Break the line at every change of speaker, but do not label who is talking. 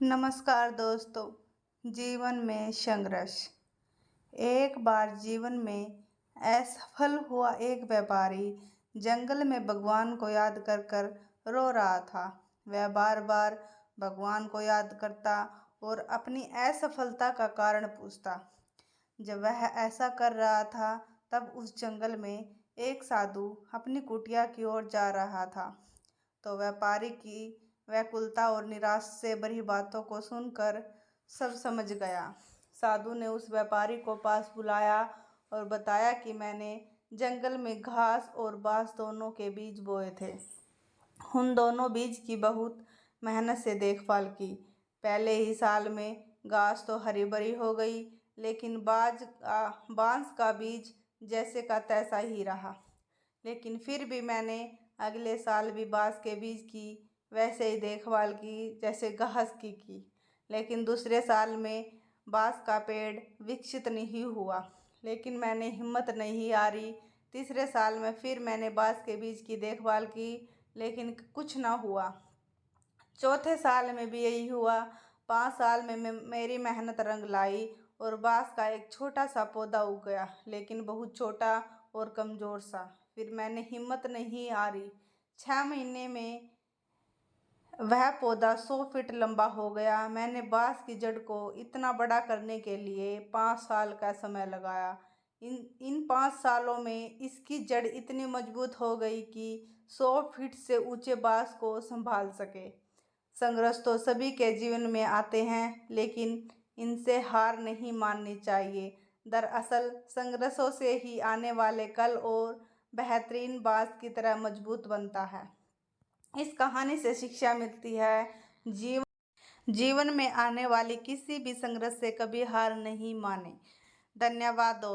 नमस्कार दोस्तों। जीवन में संघर्ष। एक बार जीवन में असफल हुआ एक व्यापारी जंगल में भगवान को याद कर कर रो रहा था। वह बार बार भगवान को याद करता और अपनी असफलता का कारण पूछता। जब वह ऐसा कर रहा था तब उस जंगल में एक साधु अपनी कुटिया की ओर जा रहा था। तो व्यापारी की व्याकुलता और निराश से भरी बातों को सुनकर सब समझ गया। साधु ने उस व्यापारी को पास बुलाया और बताया कि मैंने जंगल में घास और बांस दोनों के बीज बोए थे। उन दोनों बीज की बहुत मेहनत से देखभाल की। पहले ही साल में घास तो हरी भरी हो गई, लेकिन बांस का बीज जैसे का तैसा ही रहा। लेकिन फिर भी मैंने अगले साल भी बांस के बीज की वैसे ही देखभाल की जैसे घास की। लेकिन दूसरे साल में बांस का पेड़ विकसित नहीं हुआ, लेकिन मैंने हिम्मत नहीं हारी। तीसरे साल में फिर मैंने बांस के बीज की देखभाल की, लेकिन कुछ ना हुआ। चौथे साल में भी यही हुआ। 5 साल में मेरी मेहनत रंग लाई और बांस का एक छोटा सा पौधा उग गया, लेकिन बहुत छोटा और कमजोर सा। फिर मैंने हिम्मत नहीं हारी। 6 महीने में वह पौधा 100 फीट लंबा हो गया। मैंने बांस की जड़ को इतना बड़ा करने के लिए 5 साल का समय लगाया। इन 5 सालों में इसकी जड़ इतनी मजबूत हो गई कि 100 फीट से ऊंचे बांस को संभाल सके। संघर्ष तो सभी के जीवन में आते हैं, लेकिन इनसे हार नहीं माननी चाहिए। दरअसल संघर्षों से ही आने वाले कल और बेहतरीन बांस की तरह मजबूत बनता है। इस कहानी से शिक्षा मिलती है, जीवन में आने वाली किसी भी संघर्ष से कभी हार नहीं माने। धन्यवाद दोस्तों।